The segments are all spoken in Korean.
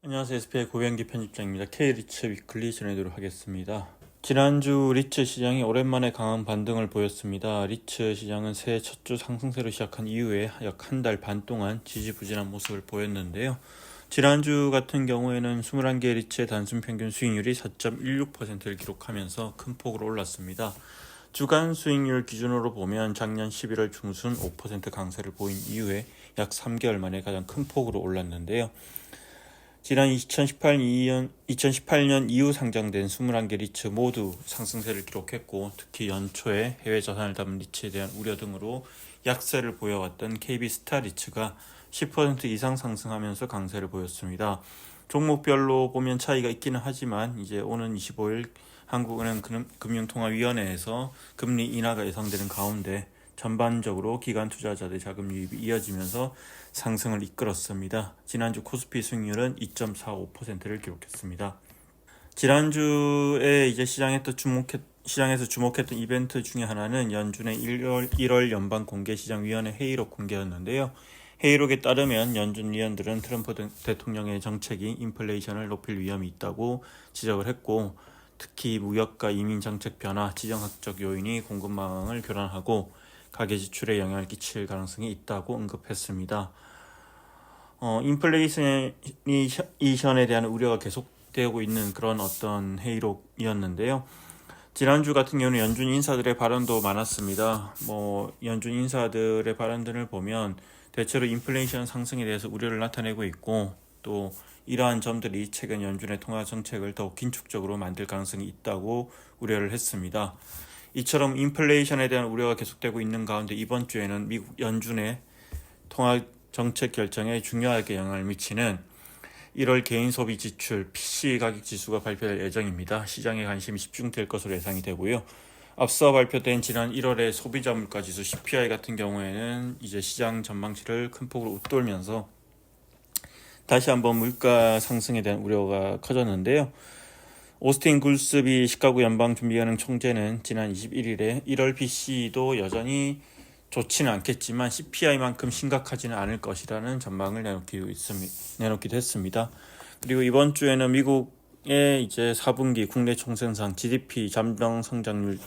안녕하세요. SPI 고병기 편집장입니다. K리츠 위클리 전해드리도록 하겠습니다. 지난주 리츠 시장이 오랜만에 강한 반등을 보였습니다. 리츠 시장은 새해 첫 주 상승세로 시작한 이후에 약 한 달 반 동안 지지부진한 모습을 보였는데요. 지난주 같은 경우에는 21개 리츠의 단순 평균 수익률이 4.16%를 기록하면서 큰 폭으로 올랐습니다. 주간 수익률 기준으로 보면 작년 11월 중순 5% 강세를 보인 이후에 약 3개월 만에 가장 큰 폭으로 올랐는데요. 지난 2018년 이후 상장된 21개 리츠 모두 상승세를 기록했고, 특히 연초에 해외 자산을 담은 리츠에 대한 우려 등으로 약세를 보여왔던 KB스타 리츠가 10% 이상 상승하면서 강세를 보였습니다. 종목별로 보면 차이가 있기는 하지만 이제 오는 25일 한국은행 금융통화위원회에서 금리 인하가 예상되는 가운데 전반적으로 기관 투자자들의 자금 유입이 이어지면서 상승을 이끌었습니다. 지난주 코스피 수익률은 2.45%를 기록했습니다. 지난주에 이제 시장에서 주목했던 이벤트 중에 하나는 연준의 1월 연방공개시장위원회 회의록 공개였는데요. 회의록에 따르면 연준 위원들은 트럼프 대통령의 정책이 인플레이션을 높일 위험이 있다고 지적을 했고, 특히 무역과 이민 정책 변화, 지정학적 요인이 공급망을 교란하고 가계 지출에 영향을 끼칠 가능성이 있다고 언급했습니다. 인플레이션에 대한 우려가 계속되고 있는 그런 어떤 회의록이었는데요. 지난주 같은 경우는 연준 인사들의 발언도 많았습니다. 연준 인사들의 발언들을 보면 대체로 인플레이션 상승에 대해서 우려를 나타내고 있고, 또 이러한 점들이 최근 연준의 통화 정책을 더욱 긴축적으로 만들 가능성이 있다고 우려를 했습니다. 이처럼 인플레이션에 대한 우려가 계속되고 있는 가운데 이번 주에는 미국 연준의 통화 정책 결정에 중요하게 영향을 미치는 1월 개인 소비 지출 PCE 가격 지수가 발표될 예정입니다. 시장에 관심이 집중될 것으로 예상이 되고요. 앞서 발표된 지난 1월의 소비자 물가 지수 CPI 같은 경우에는 이제 시장 전망치를 큰 폭으로 웃돌면서 다시 한번 물가 상승에 대한 우려가 커졌는데요. 오스틴 굴스비 시카고 연방준비은행 총재는 지난 21일에 1월 PCE도 여전히 좋지는 않겠지만 CPI만큼 심각하지는 않을 것이라는 전망을 내놓기도 했습니다. 그리고 이번 주에는 미국의 이제 4분기 국내 총생산 GDP 잠정 성장률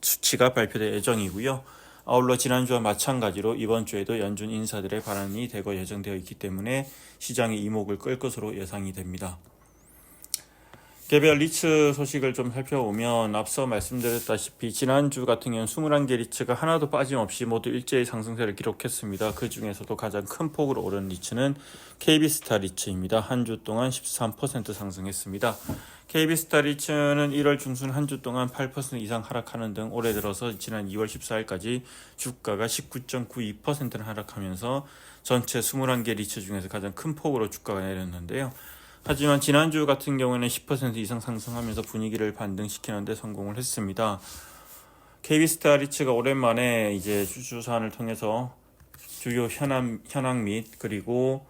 수치가 발표될 예정이고요. 아울러 지난주와 마찬가지로 이번 주에도 연준 인사들의 발언이 대거 예정되어 있기 때문에 시장의 이목을 끌 것으로 예상이 됩니다. 개별 리츠 소식을 좀 살펴보면 앞서 말씀드렸다시피 지난주 같은 경우는 21개 리츠가 하나도 빠짐없이 모두 일제히 상승세를 기록했습니다. 그 중에서도 가장 큰 폭으로 오른 리츠는 KB스타 리츠입니다. 한 주 동안 13% 상승했습니다. KB스타 리츠는 1월 중순 한 주 동안 8% 이상 하락하는 등 올해 들어서 지난 2월 14일까지 주가가 19.92%는 하락하면서 전체 21개 리츠 중에서 가장 큰 폭으로 주가가 내렸는데요. 하지만 지난주 같은 경우에는 10% 이상 상승하면서 분위기를 반등시키는 데 성공을 했습니다. KB스타 리츠가 오랜만에 이제 주주사안을 통해서 주요 현황 및 그리고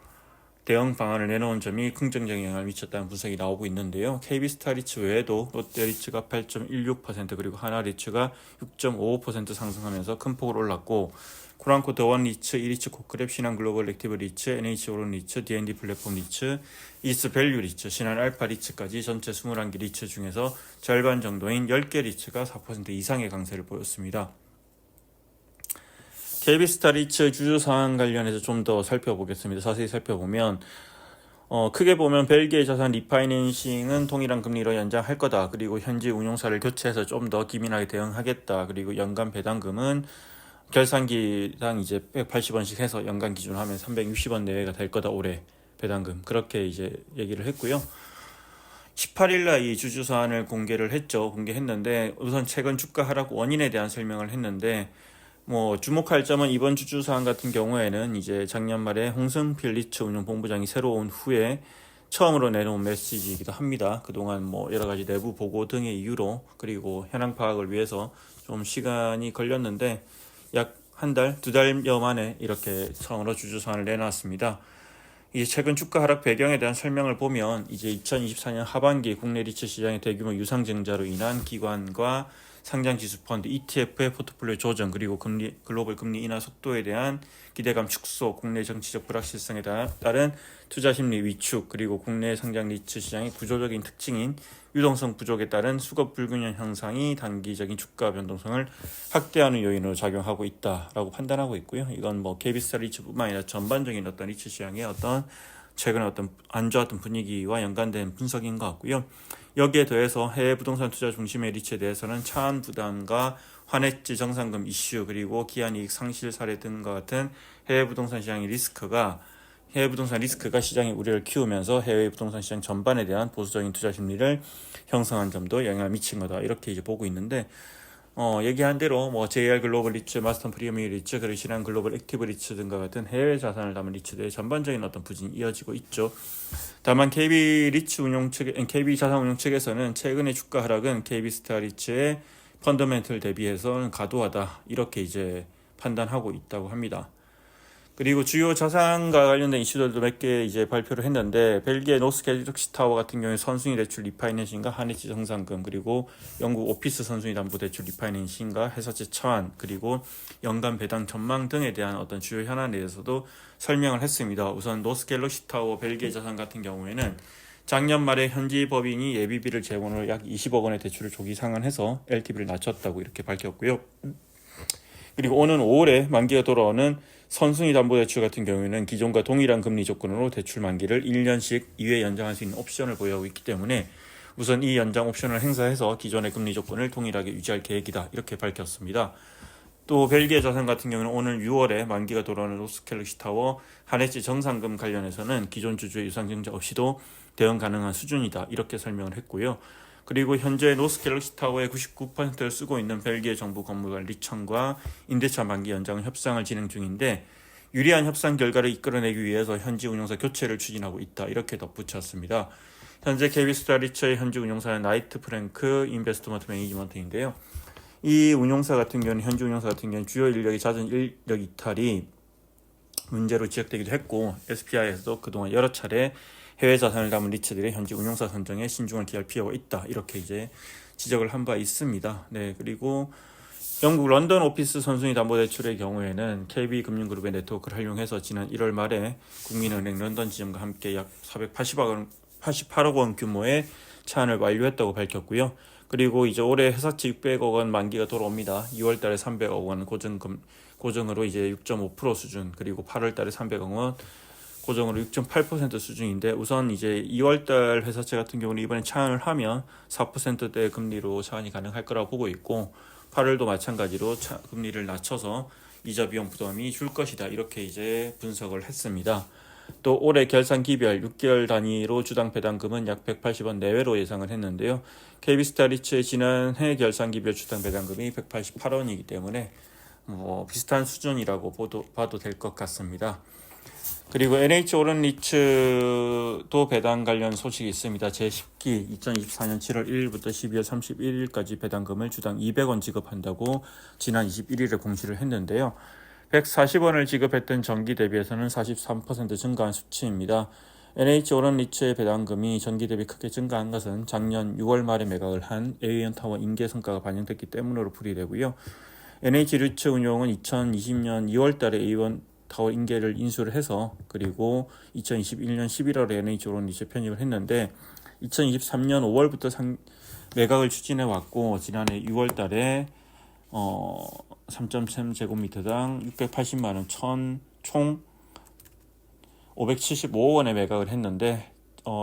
대응 방안을 내놓은 점이 긍정적인 영향을 미쳤다는 분석이 나오고 있는데요. KB스타 리츠 외에도 롯데 리츠가 8.16% 그리고 하나 리츠가 6.55% 상승하면서 큰 폭으로 올랐고, 코란코 더원 리츠, 이리츠 코크랩, 신한 글로벌 액티브 리츠, NH 오론 리츠, D&D 플랫폼 리츠, 이스 밸류 리츠, 신한 알파 리츠까지 전체 21개 리츠 중에서 절반 정도인 10개 리츠가 4% 이상의 강세를 보였습니다. KB스타 리츠 주주 상황 관련해서 좀 더 살펴보겠습니다. 자세히 살펴보면 크게 보면 벨기에 자산 리파이낸싱은 동일한 금리로 연장할 거다. 그리고 현지 운용사를 교체해서 좀 더 기민하게 대응하겠다. 그리고 연간 배당금은 결산기당 이제 180원씩 해서 연간 기준으로 하면 360원 내외가 될 거다. 올해 배당금 그렇게 이제 얘기를 했고요. 18일날 이 주주 사안을 공개했는데 우선 최근 주가 하락 원인에 대한 설명을 했는데, 주목할 점은 이번 주주 사안 같은 경우에는 이제 작년 말에 홍승필 리츠 운용본부장이 새로 온 후에 처음으로 내놓은 메시지이기도 합니다. 그동안 여러 가지 내부 보고 등의 이유로 그리고 현황 파악을 위해서 좀 시간이 걸렸는데 약 한 달, 2달여 만에 이렇게 처음으로 주주 사안을 내놨습니다. 이제 최근 주가 하락 배경에 대한 설명을 보면 이제 2024년 하반기 국내 리츠 시장의 대규모 유상증자로 인한 기관과 상장 지수 펀드 ETF의 포트폴리오 조정, 그리고 글로벌 금리 인하 속도에 대한 기대감 축소, 국내 정치적 불확실성에 따른 투자 심리 위축, 그리고 국내 상장 리츠 시장의 구조적인 특징인 유동성 부족에 따른 수급 불균형 현상이 단기적인 주가 변동성을 확대하는 요인으로 작용하고 있다라고 판단하고 있고요. 이건 뭐 KB스타 리츠뿐만 아니라 전반적인 어떤 리츠 시장의 어떤 최근에 어떤 안 좋았던 분위기와 연관된 분석인 것 같고요. 여기에 더해서 해외 부동산 투자 중심의 리츠에 대해서는 차안 부담과 환해지 정상금 이슈, 그리고 기한이익 상실 사례 등과 같은 해외 부동산 시장의 해외 부동산 리스크가 시장의 우려를 키우면서 해외 부동산 시장 전반에 대한 보수적인 투자 심리를 형성한 점도 영향을 미친 거다, 이렇게 이제 보고 있는데, 얘기한 대로 뭐 JR 글로벌 리츠, 마스턴 프리미엄 리츠, 그리고 신한 글로벌 액티브 리츠 등과 같은 해외 자산을 담은 리츠들의 전반적인 어떤 부진이 이어지고 있죠. 다만 KB 자산 운용 측에서는 최근의 주가 하락은 KB스타 리츠의 펀더멘털 대비해서는 과도하다, 이렇게 이제 판단하고 있다고 합니다. 그리고 주요 자산과 관련된 이슈들도 몇 개 이제 발표를 했는데, 벨기에 노스갤럭시 타워 같은 경우에 선순위 대출 리파이낸싱과 한해지 정상금, 그리고 영국 오피스 선순위 담보 대출 리파이낸싱과 회사채 차환, 그리고 연간 배당 전망 등에 대한 어떤 주요 현안에 대해서도 설명을 했습니다. 우선 노스갤럭시 타워 벨기에 자산 같은 경우에는 작년 말에 현지 법인이 예비비를 제공으로 약 20억 원의 대출을 조기 상환해서 LTV를 낮췄다고 이렇게 밝혔고요. 그리고 오는 5월에 만기가 돌아오는 선순위 담보대출 같은 경우에는 기존과 동일한 금리 조건으로 대출 만기를 1년씩 2회 연장할 수 있는 옵션을 보유하고 있기 때문에 우선 이 연장 옵션을 행사해서 기존의 금리 조건을 동일하게 유지할 계획이다, 이렇게 밝혔습니다. 또 벨기에 자산 같은 경우는 오늘 6월에 만기가 돌아오는 노스갤럭시 타워 한해지 정상금 관련해서는 기존 주주의 유상증자 없이도 대응 가능한 수준이다, 이렇게 설명을 했고요. 그리고 현재 노스갤럭시 타워의 99%를 쓰고 있는 벨기에 정부 건물관 리청과 임대차 만기 연장 협상을 진행 중인데, 유리한 협상 결과를 이끌어내기 위해서 현지 운용사 교체를 추진하고 있다, 이렇게 덧붙였습니다. 현재 KB스타 리츠의 현지 운용사는 나이트 프랭크 인베스트먼트 매니지먼트인데요. 이 운용사 같은 경우는 현지 운용사 같은 경우는 주요 인력이 잦은 인력 이탈이 문제로 지적되기도 했고, SPI에서도 그동안 여러 차례 해외 자산을 담은 리츠들의 현지 운용사 선정에 신중을 기할 필요가 있다, 이렇게 이제 지적을 한 바 있습니다. 네, 그리고 영국 런던 오피스 선순위 담보대출의 경우에는 KB금융그룹의 네트워크를 활용해서 지난 1월 말에 국민은행 런던 지점과 함께 약 488억 원 규모의 차안을 완료했다고 밝혔고요. 그리고 이제 올해 회사채 600억 원 만기가 돌아옵니다. 2월 달에 300억 원 고정으로 이제 6.5% 수준, 그리고 8월 달에 300억 원 고정으로 6.8% 수준인데, 우선 이제 2월달 회사채 같은 경우는 이번에 차안을 하면 4%대 금리로 차안이 가능할 거라고 보고 있고, 8월도 마찬가지로 금리를 낮춰서 이자 비용 부담이 줄 것이다, 이렇게 이제 분석을 했습니다. 또 올해 결산 기별 6개월 단위로 주당 배당금은 약 180원 내외로 예상을 했는데요. KB스타 리츠의 지난해 결산 기별 주당 배당금이 188원이기 때문에 뭐 비슷한 수준이라고 봐도 될 것 같습니다. 그리고 NH 오런 리츠도 배당 관련 소식이 있습니다. 제10기 2024년 7월 1일부터 12월 31일까지 배당금을 주당 200원 지급한다고 지난 21일에 공시를 했는데요. 140원을 지급했던 전기 대비해서는 43% 증가한 수치입니다. NH 오런 리츠의 배당금이 전기 대비 크게 증가한 것은 작년 6월 말에 매각을 한 에이언타워 인계 성과가 반영됐기 때문으로 풀이되고요. NH 리츠 운용은 2020년 2월 달에 에이언타워 인계를 인수를 해서, 그리고 2021년 11월에 NH 오런 리츠 편입을 했는데 2023년 5월부터 매각을 추진해 왔고, 지난해 6월 달에 3.3제곱미터당 680만 원 총 575억 원에 매각을 했는데,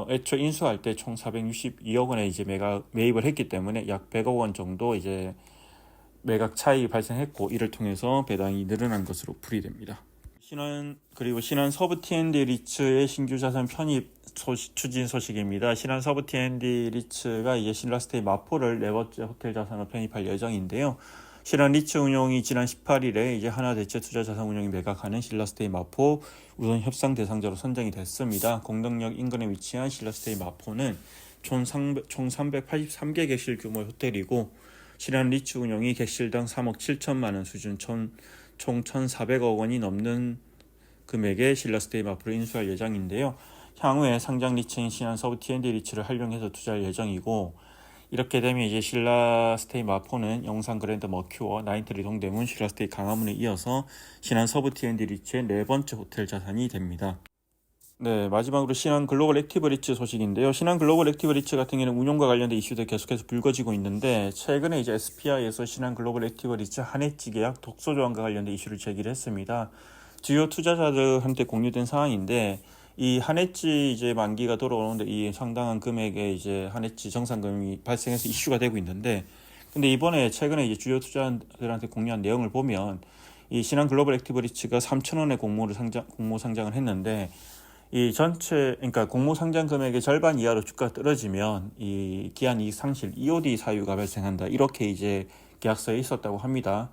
애초 인수할 때 총 462억 원에 이제 매입을 했기 때문에 약 100억 원 정도 이제 매각 차익이 발생했고, 이를 통해서 배당이 늘어난 것으로 풀이됩니다. 신한 서부 T&D 리츠의 신규 자산 편입 추진 소식입니다. 신한 서부 T&D 리츠가 이제 신라스테이 마포를 네 번째 호텔 자산으로 편입할 예정인데요. 신한 리츠 운용이 지난 18일에 이제 하나대체투자자산운용이 매각하는 신라스테이 마포 우선 협상 대상자로 선정이 됐습니다. 공덕역 인근에 위치한 신라스테이 마포는 총 383개 객실 규모의 호텔이고, 신한 리츠 운용이 객실당 3억 7천만 원 수준 총 1,400억 원이 넘는 금액의 신라스테이 마포를 인수할 예정인데요. 향후에 상장 리츠인 신한 서부 T&D 리츠를 활용해서 투자할 예정이고, 이렇게 되면 이제 신라스테이 마포는 영산 그랜드 머큐어, 나인트리 동대문, 신라스테이 강화문에 이어서 신안 서부 T&D 리츠의 네 번째 호텔 자산이 됩니다. 네, 마지막으로 신한 글로벌 액티브 리츠 소식인데요. 신한 글로벌 액티브 리츠 같은 경우는 운용과 관련된 이슈도 계속해서 불거지고 있는데, 최근에 이제 SPI에서 신한 글로벌 액티브 리츠 한해지 계약 독소 조항과 관련된 이슈를 제기를 했습니다. 주요 투자자들한테 공유된 사항인데, 이 한해지 이제 만기가 돌아오는데 이 상당한 금액의 이제 한해지 정산금이 발생해서 이슈가 되고 있는데, 근데 이번에 최근에 이제 주요 투자자들한테 공유한 내용을 보면 이 신한 글로벌 액티브 리츠가 3,000원의 공모 상장을 했는데, 이 전체 그러니까 공모 상장 금액의 절반 이하로 주가가 떨어지면 이 기한 이익 상실 EOD 사유가 발생한다. 이렇게 이제 계약서에 있었다고 합니다.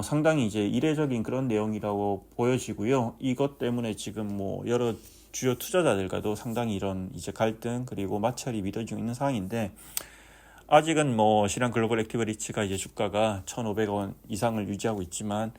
상당히 이제 이례적인 그런 내용이라고 보여지고요. 이것 때문에 지금 뭐 여러 주요 투자자들과도 상당히 이런 이제 갈등 그리고 마찰이 빚어지고 있는 상황인데, 아직은 뭐 신한 글로벌 액티브 리츠가 이제 주가가 1,500원 이상을 유지하고 있지만,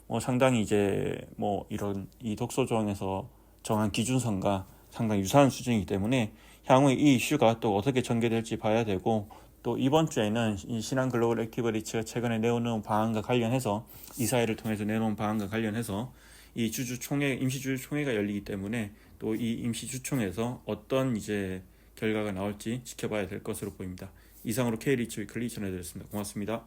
뭐 상당히 이제 뭐 이런 이 독소 조항에서 정한 기준선과 상당히 유사한 수준이기 때문에 향후에 이 이슈가 또 어떻게 전개될지 봐야 되고, 또 이번 주에는 이 신한 글로벌 액티브 리츠가 최근에 내놓은 방안과 관련해서 이사회를 통해서 내놓은 방안과 관련해서 이 주주총회 임시주주총회가 열리기 때문에 또 이 임시주총회에서 어떤 이제 결과가 나올지 지켜봐야 될 것으로 보입니다. 이상으로 K리츠 위클리 전해드렸습니다. 고맙습니다.